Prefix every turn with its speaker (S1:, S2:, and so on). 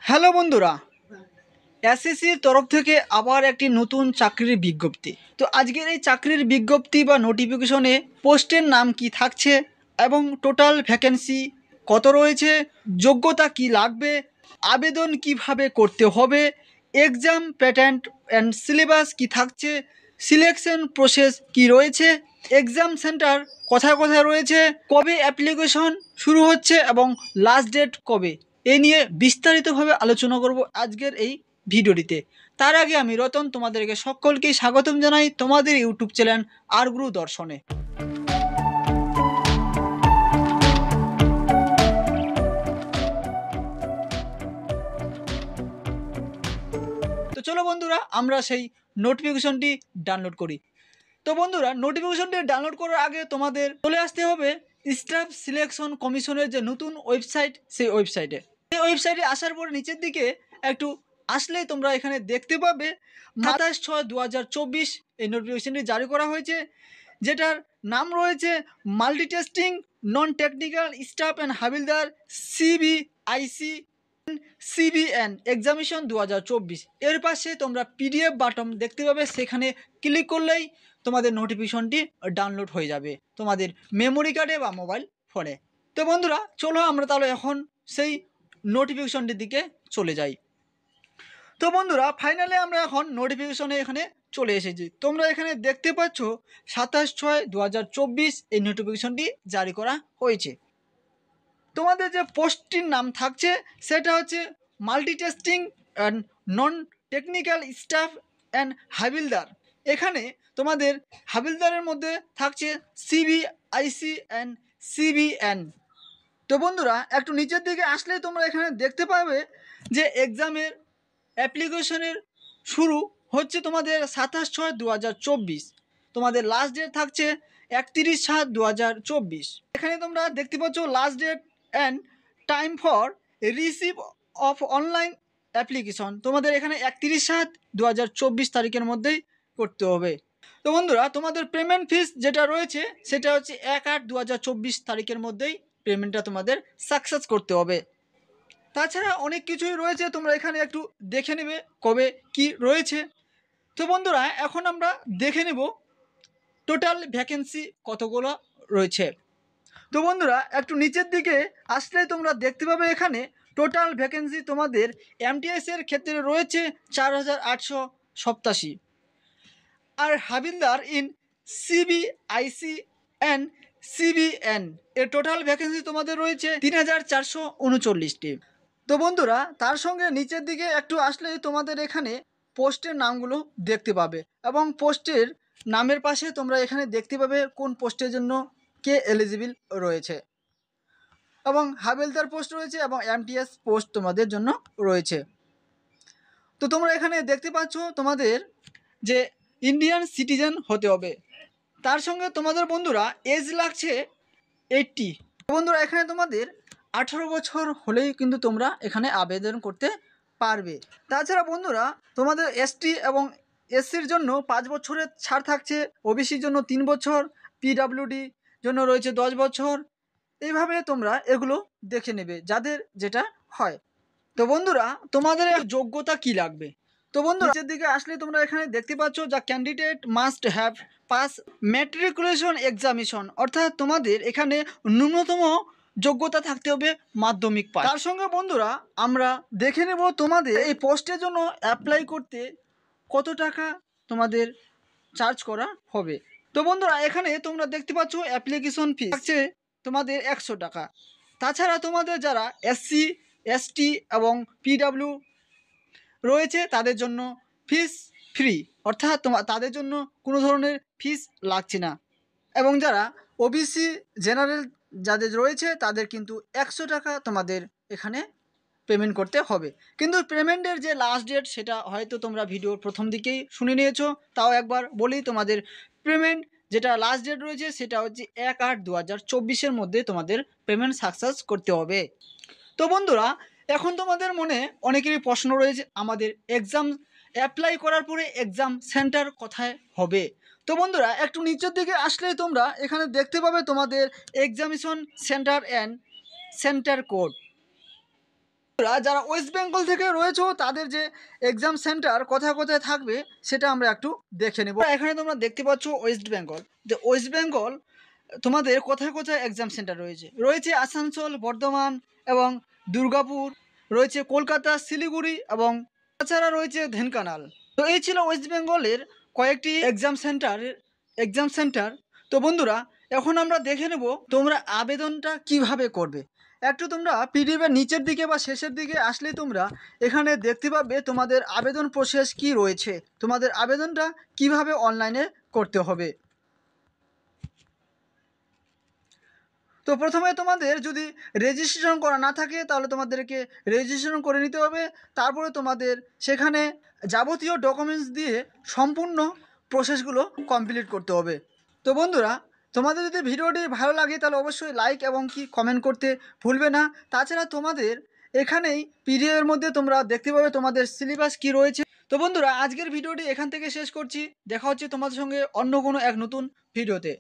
S1: Hello বন্ধুরা, এসএসসির তরফ থেকে আবার একটি নতুন চাকরির বিজ্ঞপ্তি। তো আজকের এই চাকরির বিজ্ঞপ্তি বা নোটিফিকেশনে পোস্টের নাম কি থাকছে এবং টোটাল ভ্যাকেন্সি কত রয়েছে, যোগ্যতা কি লাগবে, আবেদন কিভাবে করতে হবে, এক্সাম প্যাটার্ন অ্যান্ড সিলেবাস কি থাকছে, সিলেকশন প্রসেস কি রয়েছে, এক্সাম সেন্টার কোথায় কোথায় রয়েছে, কবে অ্যাপ্লিকেশন শুরু হচ্ছে এবং লাস্ট ডেট কবে, এ নিয়ে বিস্তারিতভাবে আলোচনা করব আজকের এই ভিডিওটিতে। তার আগে আমি রতন তোমাদেরকে সকলকেই স্বাগতম জানাই তোমাদের ইউটিউব চ্যানেল আর গুরু দর্শনে। তো চলো বন্ধুরা, আমরা সেই নোটিফিকেশনটি ডাউনলোড করি। তো বন্ধুরা, নোটিফিকেশনটি ডাউনলোড করার আগে তোমাদের চলে আসতে হবে স্টাফ সিলেকশন কমিশনের যে নতুন ওয়েবসাইট, সেই ওয়েবসাইটে আসার পর নিচের দিকে একটু আসলেই তোমরা এখানে দেখতে পাবে 27/6/2024 এই নোটিফিকেশনটি জারি করা হয়েছে, যেটার নাম রয়েছে multitasking non technical staff and havildar CBIC CBN examination 2024। এর পাশে তোমরা পিডিএফ বাটন দেখতে পাবে, সেখানে ক্লিক করলেই তোমাদের নোটিফিকেশনটি ডাউনলোড হয়ে যাবে তোমাদের মেমোরি কার্ডে বা মোবাইল ফোনে। তো বন্ধুরা, চলো আমরা তাহলে এখন সেই নোটিফিকেশনটির দিকে চলে যাই। তো বন্ধুরা, ফাইনালি আমরা এখন নোটিফিকেশনে এখানে চলে এসেছি। তোমরা এখানে দেখতে পাচ্ছ 27/6/2024 এই নোটিফিকেশনটি জারি করা হয়েছে। তোমাদের যে পোস্টটির নাম থাকছে সেটা হচ্ছে multitasking and non technical staff and havildar. এখানে তোমাদের হাবিলদারের মধ্যে থাকছে সিবিআইসি অ্যান্ড সিবিএন। তো বন্ধুরা, একটু নিচের দিকে আসলে তোমরা এখানে দেখতে পাবে যে এক্সামের অ্যাপ্লিকেশনের শুরু হচ্ছে তোমাদের 27/6/2024। তোমাদের লাস্ট ডেট থাকছে 31/7/2024। এখানে তোমরা দেখতে পাচ্ছ last date and time for receive of online application. তোমাদের এখানে 31/7/2024 তারিখের মধ্যেই করতে হবে। তো বন্ধুরা, তোমাদের পেমেন্ট ফিস যেটা রয়েছে সেটা হচ্ছে 1/8/2024 তারিখের মধ্যেই পেমেন্টটা তোমাদের সাকসেস করতে হবে। তাছাড়া অনেক কিছুই রয়েছে, তোমরা এখানে একটু দেখে নেবে কবে কি রয়েছে। তো বন্ধুরা, এখন আমরা দেখে নেব টোটাল ভ্যাকেন্সি কতগুলো রয়েছে। তো বন্ধুরা, একটু নিচের দিকে আসলে তোমরা দেখতে পাবে এখানে টোটাল ভ্যাকেন্সি তোমাদের এমটিএস এর ক্ষেত্রে রয়েছে 4887, আর হাবিলদার ইন সিবিআইসি অ্যান্ড সিবিএন এর টোটাল ভ্যাকেন্সি তোমাদের রয়েছে 3439টি। তো বন্ধুরা, তার সঙ্গে নিচের দিকে একটু আসলেই তোমাদের এখানে পোস্টের নামগুলো দেখতে পাবে এবং পোস্টের নামের পাশে তোমরা এখানে দেখতে পাবে কোন পোস্টের জন্য কে এলিজিবল রয়েছে, এবং হাবিলদার পোস্ট রয়েছে এবং এমটিএস পোস্ট তোমাদের জন্য রয়েছে। তো তোমরা এখানে দেখতে পাচ্ছ তোমাদের যে ইন্ডিয়ান সিটিজেন হতে হবে, তার সঙ্গে তোমাদের বন্ধুরা এজ লাগছে 80। বন্ধুরা, এখানে তোমাদের 18 বছর হলেই কিন্তু তোমরা এখানে আবেদন করতে পারবে। তাছাড়া বন্ধুরা, তোমাদের এসটি এবং এসসির জন্য 5 বছরের ছাড় থাকছে, ওবিসির জন্য 3 বছর, পিডাব্লিউডি জন্য রয়েছে 10 বছর। এইভাবে তোমরা এগুলো দেখে নেবে যাদের যেটা হয়। তো বন্ধুরা, তোমাদের যোগ্যতা কি লাগবে? তো বন্ধুরা, নিচের দিকে আসলে তোমরা এখানে দেখতে পাচ্ছ যা candidate must have pass matriculation examination, অর্থাৎ তোমাদের এখানে ন্যূনতম যোগ্যতা থাকতে হবে মাধ্যমিক পাস। তার সঙ্গে বন্ধুরা, আমরা দেখে নেব তোমাদের এই পোস্টের জন্য অ্যাপ্লাই করতে কত টাকা তোমাদের চার্জ করা হবে। তো বন্ধুরা, এখানে তোমরা দেখতে পাচ্ছ অ্যাপ্লিকেশন ফি আছে তোমাদের 100 টাকা। তাছাড়া তোমাদের যারা এসসি এসটি এবং পিডাব্লিউ রয়েছে তাদের জন্য ফিস ফ্রি, অর্থাৎ তাদের জন্য কোনো ধরনের ফিস লাগছে না। এবং যারা ওবিসি জেনারেল যাদের রয়েছে তাদের কিন্তু 100 টাকা তোমাদের এখানে পেমেন্ট করতে হবে। কিন্তু পেমেন্টের যে লাস্ট ডেট সেটা হয়তো তোমরা ভিডিওর প্রথম দিকেই শুনে নিয়েছো, তাও একবার বলি, তোমাদের পেমেন্ট যেটা লাস্ট ডেট রয়েছে সেটা হচ্ছে 1/8/2024 মধ্যে তোমাদের পেমেন্ট সাকসেস করতে হবে। তো বন্ধুরা, এখন তোমাদের মনে অনেকেরই প্রশ্ন রয়েছে, আমাদের এক্সাম অ্যাপ্লাই করার পরে এক্সাম সেন্টার কোথায় হবে? তো বন্ধুরা, একটু নিচের দিকে আসলে তোমরা এখানে দেখতে পাবে তোমাদের examination centre and centre code. যারা ওয়েস্ট বেঙ্গল থেকে রয়েছে তাদের যে এক্সাম সেন্টার কোথায় কোথায় থাকবে সেটা আমরা একটু দেখে নেব। এখানে তোমরা দেখতে পাচ্ছ ওয়েস্ট বেঙ্গল, যে ওয়েস্ট বেঙ্গল তোমাদের কোথায় কোথায় এক্সাম সেন্টার রয়েছে। রয়েছে আসানসোল, বর্ধমান এবং দুর্গাপুর, রয়েছে কলকাতা, শিলিগুড়ি এবং তাছাড়া রয়েছে ঢেঙ্কানাল। তো এই ছিল ওয়েস্ট বেঙ্গলের কয়েকটি এক্সাম সেন্টার। তো বন্ধুরা, এখন আমরা দেখে নেব তোমরা আবেদনটা কিভাবে করবে। একটু তোমরা পিডিএফের নিচের দিকে বা শেষের দিকে আসলে তোমরা এখানে দেখতে পাবে তোমাদের আবেদন প্রসেস কি রয়েছে, তোমাদের আবেদনটা কিভাবে অনলাইনে করতে হবে। তো প্রথমে তোমাদের যদি রেজিস্ট্রেশন করা না থাকে তাহলে তোমাদেরকে রেজিস্ট্রেশন করে নিতে হবে। তারপরে তোমাদের সেখানে যাবতীয় ডকুমেন্টস দিয়ে সম্পূর্ণ প্রসেসগুলো কমপ্লিট করতে হবে। তো বন্ধুরা, তোমাদের যদি ভিডিওটি ভালো লাগে তাহলে অবশ্যই লাইক এবং কি কমেন্ট করতে ভুলবে না। তাছাড়া তোমাদের এখানেই পিডিএফের মধ্যে তোমরা দেখতে পাবে তোমাদের সিলেবাস কি রয়েছে। তো বন্ধুরা, আজকের ভিডিওটি এখান থেকে শেষ করছি। দেখা হচ্ছে তোমাদের সঙ্গে অন্য কোনো এক নতুন ভিডিওতে।